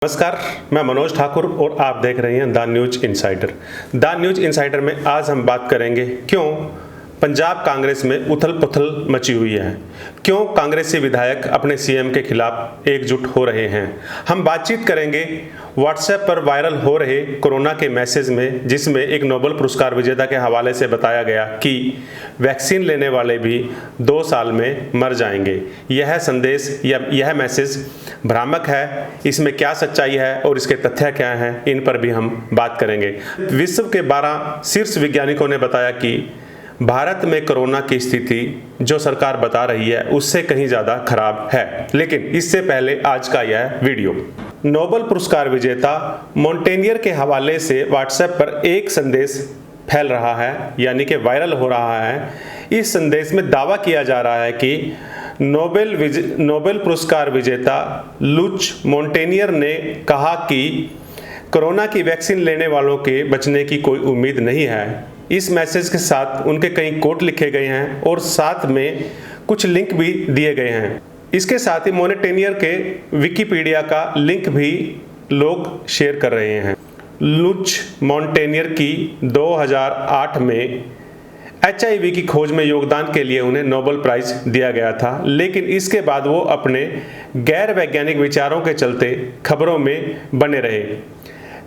नमस्कार, मैं मनोज ठाकुर और आप देख रहे हैं the news insider. The news insider में आज हम बात करेंगे क्यों पंजाब कांग्रेस में उथल पुथल मची हुई है, क्यों कांग्रेसी विधायक अपने सीएम के खिलाफ एकजुट हो रहे हैं। हम बातचीत करेंगे व्हाट्सएप पर वायरल हो रहे कोरोना के मैसेज में, जिसमें एक नोबेल पुरस्कार विजेता के हवाले से बताया गया कि वैक्सीन लेने वाले भी 2 साल में मर जाएंगे। यह संदेश या यह मैसेज भ्रामक है, इसमें क्या सच्चाई है और इसके तथ्य क्या हैं, इन पर भी हम बात करेंगे। विश्व के 12 शीर्ष वैज्ञानिकों ने बताया कि भारत में कोरोना की स्थिति जो सरकार बता रही है उससे कहीं ज़्यादा खराब है। लेकिन इससे पहले आज का यह वीडियो। नोबेल पुरस्कार विजेता मोंटेनियर के हवाले से व्हाट्सएप पर एक संदेश फैल रहा है, यानी कि वायरल हो रहा है। इस संदेश में दावा किया जा रहा है कि नोबेल पुरस्कार विजेता लुच मोंटेनियर ने कहा कि कोरोना की वैक्सीन लेने वालों के बचने की कोई उम्मीद नहीं है। इस मैसेज के साथ उनके कई कोट लिखे गए हैं और साथ में कुछ लिंक भी दिए गए हैं। इसके साथ ही मोंटेनियर के विकिपीडिया का लिंक भी लोग शेयर कर रहे हैं। लुच मोंटेनियर की 2008 में HIV की खोज में योगदान के लिए उन्हें नोबेल प्राइज दिया गया था, लेकिन इसके बाद वो अपने गैर वैज्ञानिक विचारों के चलते खबरों में बने रहे।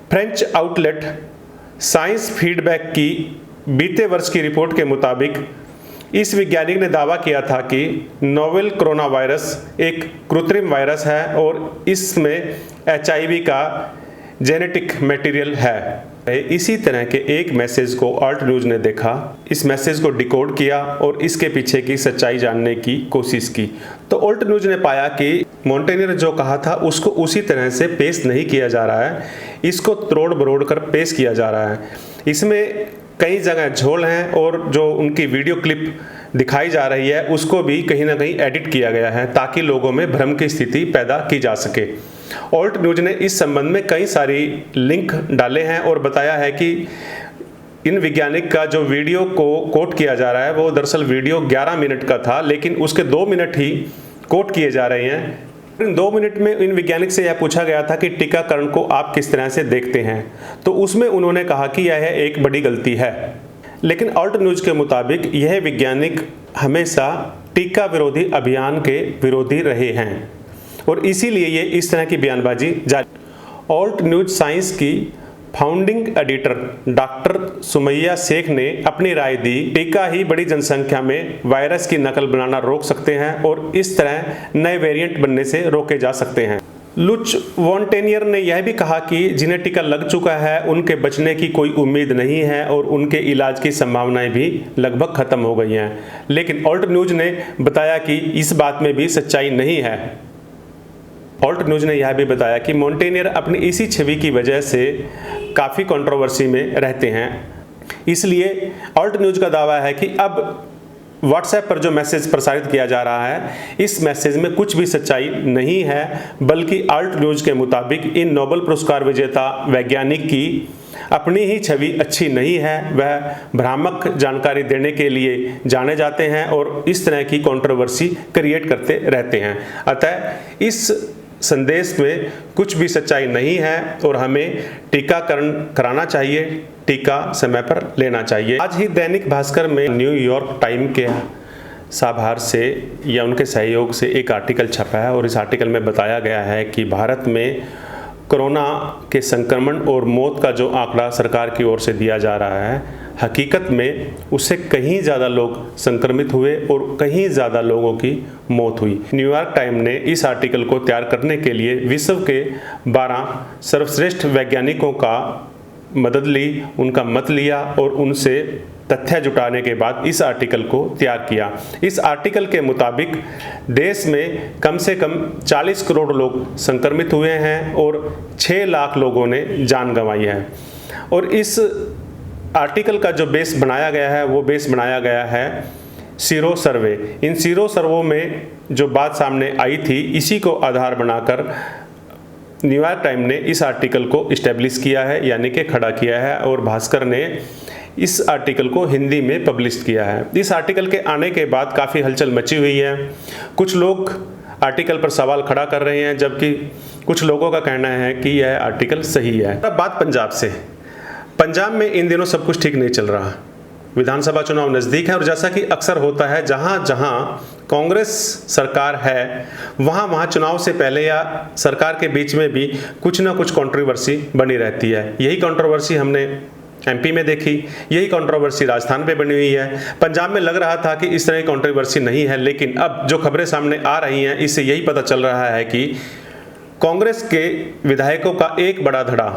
फ्रेंच आउटलेट साइंस फीडबैक की बीते वर्ष की रिपोर्ट के मुताबिक इस वैज्ञानिक ने दावा किया था कि नोवेल कोरोना वायरस एक कृत्रिम वायरस है और इसमें HIV का जेनेटिक मटेरियल है। इसी तरह के एक मैसेज को ऑल्ट न्यूज ने देखा, इस मैसेज को डिकोड किया और इसके पीछे की सच्चाई जानने की कोशिश की। तो ऑल्ट न्यूज ने पाया कि मोंटेनियर जो कहा था उसको उसी तरह से पेश नहीं किया जा रहा है, इसको तोड़ मरोड़ कर पेश किया जा रहा है। इसमें कई जगह झोल हैं और जो उनकी वीडियो क्लिप दिखाई जा रही है उसको भी कहीं ना कहीं एडिट किया गया है ताकि लोगों में भ्रम की स्थिति पैदा की जा सके। ऑल्ट न्यूज ने इस संबंध में कई सारी लिंक डाले हैं और बताया है कि इन वैज्ञानिक का जो वीडियो को कोट किया जा रहा है वो दरअसल वीडियो 11 मिनट का था, लेकिन उसके 2 मिनट ही कोट किए जा रहे हैं। इन 2 मिनट में इन वैज्ञानिक से यह पूछा गया था कि टीकाकरण को आप किस तरह से देखते हैं, तो उसमें उन्होंने कहा कि यह एक बड़ी गलती है। लेकिन ऑल्ट न्यूज के मुताबिक यह वैज्ञानिक हमेशा टीका विरोधी अभियान के विरोधी रहे हैं और इसीलिए ये इस तरह की बयानबाजी जारी। ऑल्ट न्यूज साइंस की founding editor doctor Sumaiya Shaikh ने अपनी राय दी, टीका ही बड़ी जनसंख्या में वायरस की नकल बनाना रोक सकते हैं और इस तरह नए वेरिएंट बनने से रोके जा सकते हैं। लुच मोंटेनियर ने यह भी कहा कि जिन्हें टीका लग चुका है उनके बचने की कोई उम्मीद नहीं है और उनके इलाज की संभावनाएं भी लगभग खत्म हो गई हैं। लेकिन ऑल्ट न्यूज ने बताया कि इस बात में भी सच्चाई नहीं है। ऑल्ट न्यूज ने यह भी बताया कि मोंटेनियर अपनी इसी छवि की वजह से काफ़ी कंट्रोवर्सी में रहते हैं। इसलिए ऑल्ट न्यूज का दावा है कि अब व्हाट्सएप पर जो मैसेज प्रसारित किया जा रहा है इस मैसेज में कुछ भी सच्चाई नहीं है, बल्कि ऑल्ट न्यूज के मुताबिक इन नोबेल पुरस्कार विजेता वैज्ञानिक की अपनी ही छवि अच्छी नहीं है, वह भ्रामक जानकारी देने के लिए जाने जाते हैं और इस तरह की कंट्रोवर्सी क्रिएट करते रहते हैं। अतः इस संदेश में कुछ भी सच्चाई नहीं है और हमें टीकाकरण कराना चाहिए, टीका समय पर लेना चाहिए। आज ही दैनिक भास्कर में न्यूयॉर्क टाइम के साभार से या उनके सहयोग से एक आर्टिकल छपा है और इस आर्टिकल में बताया गया है कि भारत में कोरोना के संक्रमण और मौत का जो आंकड़ा सरकार की ओर से दिया जा रहा है, हकीकत में उससे कहीं ज़्यादा लोग संक्रमित हुए और कहीं ज़्यादा लोगों की मौत हुई। न्यूयॉर्क टाइम ने इस आर्टिकल को तैयार करने के लिए विश्व के 12 सर्वश्रेष्ठ वैज्ञानिकों का मदद ली, उनका मत लिया और उनसे तथ्य जुटाने के बाद इस आर्टिकल को तैयार किया। इस आर्टिकल के मुताबिक देश में कम से कम 40 करोड़ लोग संक्रमित हुए हैं और 6 लाख लोगों ने जान गंवाई है। और इस आर्टिकल का जो बेस बनाया गया है वो बेस बनाया गया है सीरो सर्वे। इन सीरो सर्वों में जो बात सामने आई थी इसी को आधार बनाकर न्यूयॉर्क टाइम ने इस आर्टिकल को इस्टेब्लिश किया है, यानी कि खड़ा किया है और भास्कर ने इस आर्टिकल को हिंदी में पब्लिश किया है। इस आर्टिकल के आने के बाद काफ़ी हलचल मची हुई है। कुछ लोग आर्टिकल पर सवाल खड़ा कर रहे हैं, जबकि कुछ लोगों का कहना है कि यह आर्टिकल सही है। अब बात पंजाब से। पंजाब में इन दिनों सब कुछ ठीक नहीं चल रहा। विधानसभा चुनाव नज़दीक है और जैसा कि अक्सर होता है, जहां जहां कांग्रेस सरकार है वहां वहां चुनाव से पहले या सरकार के बीच में भी कुछ ना कुछ कंट्रोवर्सी बनी रहती है। यही कंट्रोवर्सी हमने एमपी में देखी, यही कंट्रोवर्सी राजस्थान पे बनी हुई है। पंजाब में लग रहा था कि इस तरह की कंट्रोवर्सी नहीं है, लेकिन अब जो खबरें सामने आ रही हैं इससे यही पता चल रहा है कि कांग्रेस के विधायकों का एक बड़ा धड़ा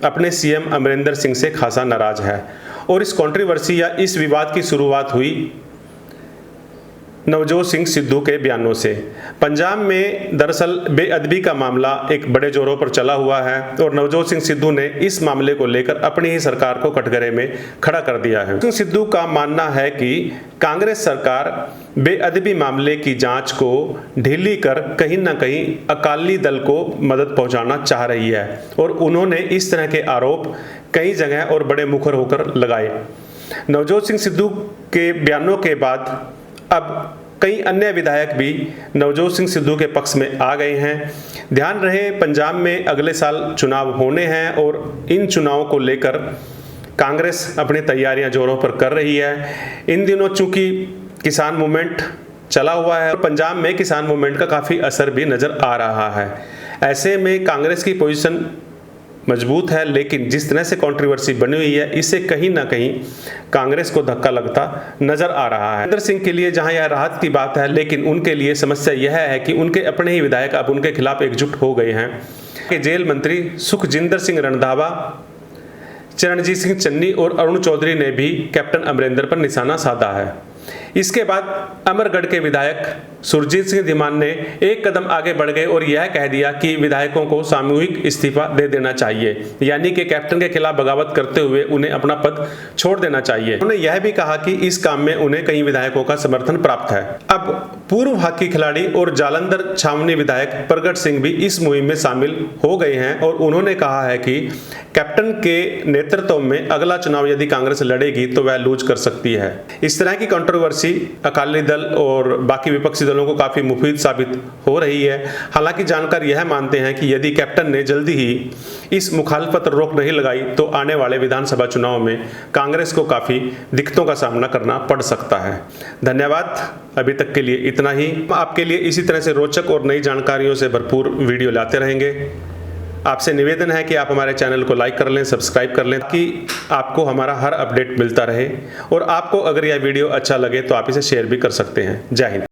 अपने सीएम अमरिंदर सिंह से खासा नाराज है और इस कंट्रोवर्सी या इस विवाद की शुरुआत हुई नवजोत सिंह सिद्धू के बयानों से। पंजाब में दरअसल बेअदबी का मामला एक बड़े जोरों पर चला हुआ है और नवजोत सिंह सिद्धू ने इस मामले को लेकर अपनी ही सरकार को कटघरे में खड़ा कर दिया है। सिंह सिद्धू का मानना है कि कांग्रेस सरकार बेअदबी मामले की जांच को ढीली कर कहीं ना कहीं अकाली दल को मदद पहुंचाना चाह रही है और उन्होंने इस तरह के आरोप कई जगह और बड़े मुखर होकर लगाए। नवजोत सिंह सिद्धू के बयानों के बाद अब कई अन्य विधायक भी नवजोत सिंह सिद्धू के पक्ष में आ गए हैं। ध्यान रहे, पंजाब में अगले साल चुनाव होने हैं और इन चुनावों को लेकर कांग्रेस अपनी तैयारियां जोरों पर कर रही है। इन दिनों चूंकि किसान मूवमेंट चला हुआ है और पंजाब में किसान मूवमेंट का काफ़ी असर भी नज़र आ रहा है। ऐसे में कांग्रेस की पोजीशन मजबूत है, लेकिन जिस तरह से कंट्रोवर्सी बनी हुई है इससे कहीं ना कहीं कांग्रेस को धक्का लगता नजर आ रहा है। अमरिंदर सिंह के लिए जहां यह राहत की बात है, लेकिन उनके लिए समस्या यह है कि उनके अपने ही विधायक अब उनके खिलाफ एकजुट हो गए हैं। कि जेल मंत्री सुखजिंदर सिंह रणधावा, चरणजीत सिंह चन्नी और अरुण चौधरी ने भी कैप्टन अमरिंदर पर निशाना साधा है। इसके बाद अमरगढ़ के विधायक सुरजीत सिंह धीमान ने एक कदम आगे बढ़ गए और यह कह दिया कि विधायकों को सामूहिक इस्तीफा दे देना चाहिए, यानी कि कैप्टन के खिलाफ बगावत करते हुए उन्हें अपना पद छोड़ देना चाहिए। उन्होंने यह भी कहा कि इस काम में उन्हें कई विधायकों का समर्थन प्राप्त है। अब पूर्व हॉकी खिलाड़ी और जालंधर छावनी विधायक प्रगट सिंह भी इस मुहिम में शामिल हो गए हैं और उन्होंने कहा है कि कैप्टन के नेतृत्व में अगला चुनाव यदि कांग्रेस लड़ेगी तो वह लूज कर सकती है। इस तरह की कंट्रोवर्सी अकाली दल और बाकी विपक्षी दलों को काफी मुफीद साबित हो रही है। हालांकि जानकार यह मानते हैं कि यदि कैप्टन ने जल्दी ही इस मुखालफत रोक नहीं लगाई तो आने वाले विधानसभा चुनाव में कांग्रेस को काफी दिक्कतों का सामना करना पड़ सकता है। धन्यवाद, अभी तक के लिए इतना ही। आपके लिए इसी तरह से रोचक और नई जानकारियों से भरपूर वीडियो लाते रहेंगे। आपसे निवेदन है कि आप हमारे चैनल को लाइक कर लें, सब्सक्राइब कर लें ताकि आपको हमारा हर अपडेट मिलता रहे और आपको अगर यह वीडियो अच्छा लगे तो आप इसे शेयर भी कर सकते हैं। जय हिंद।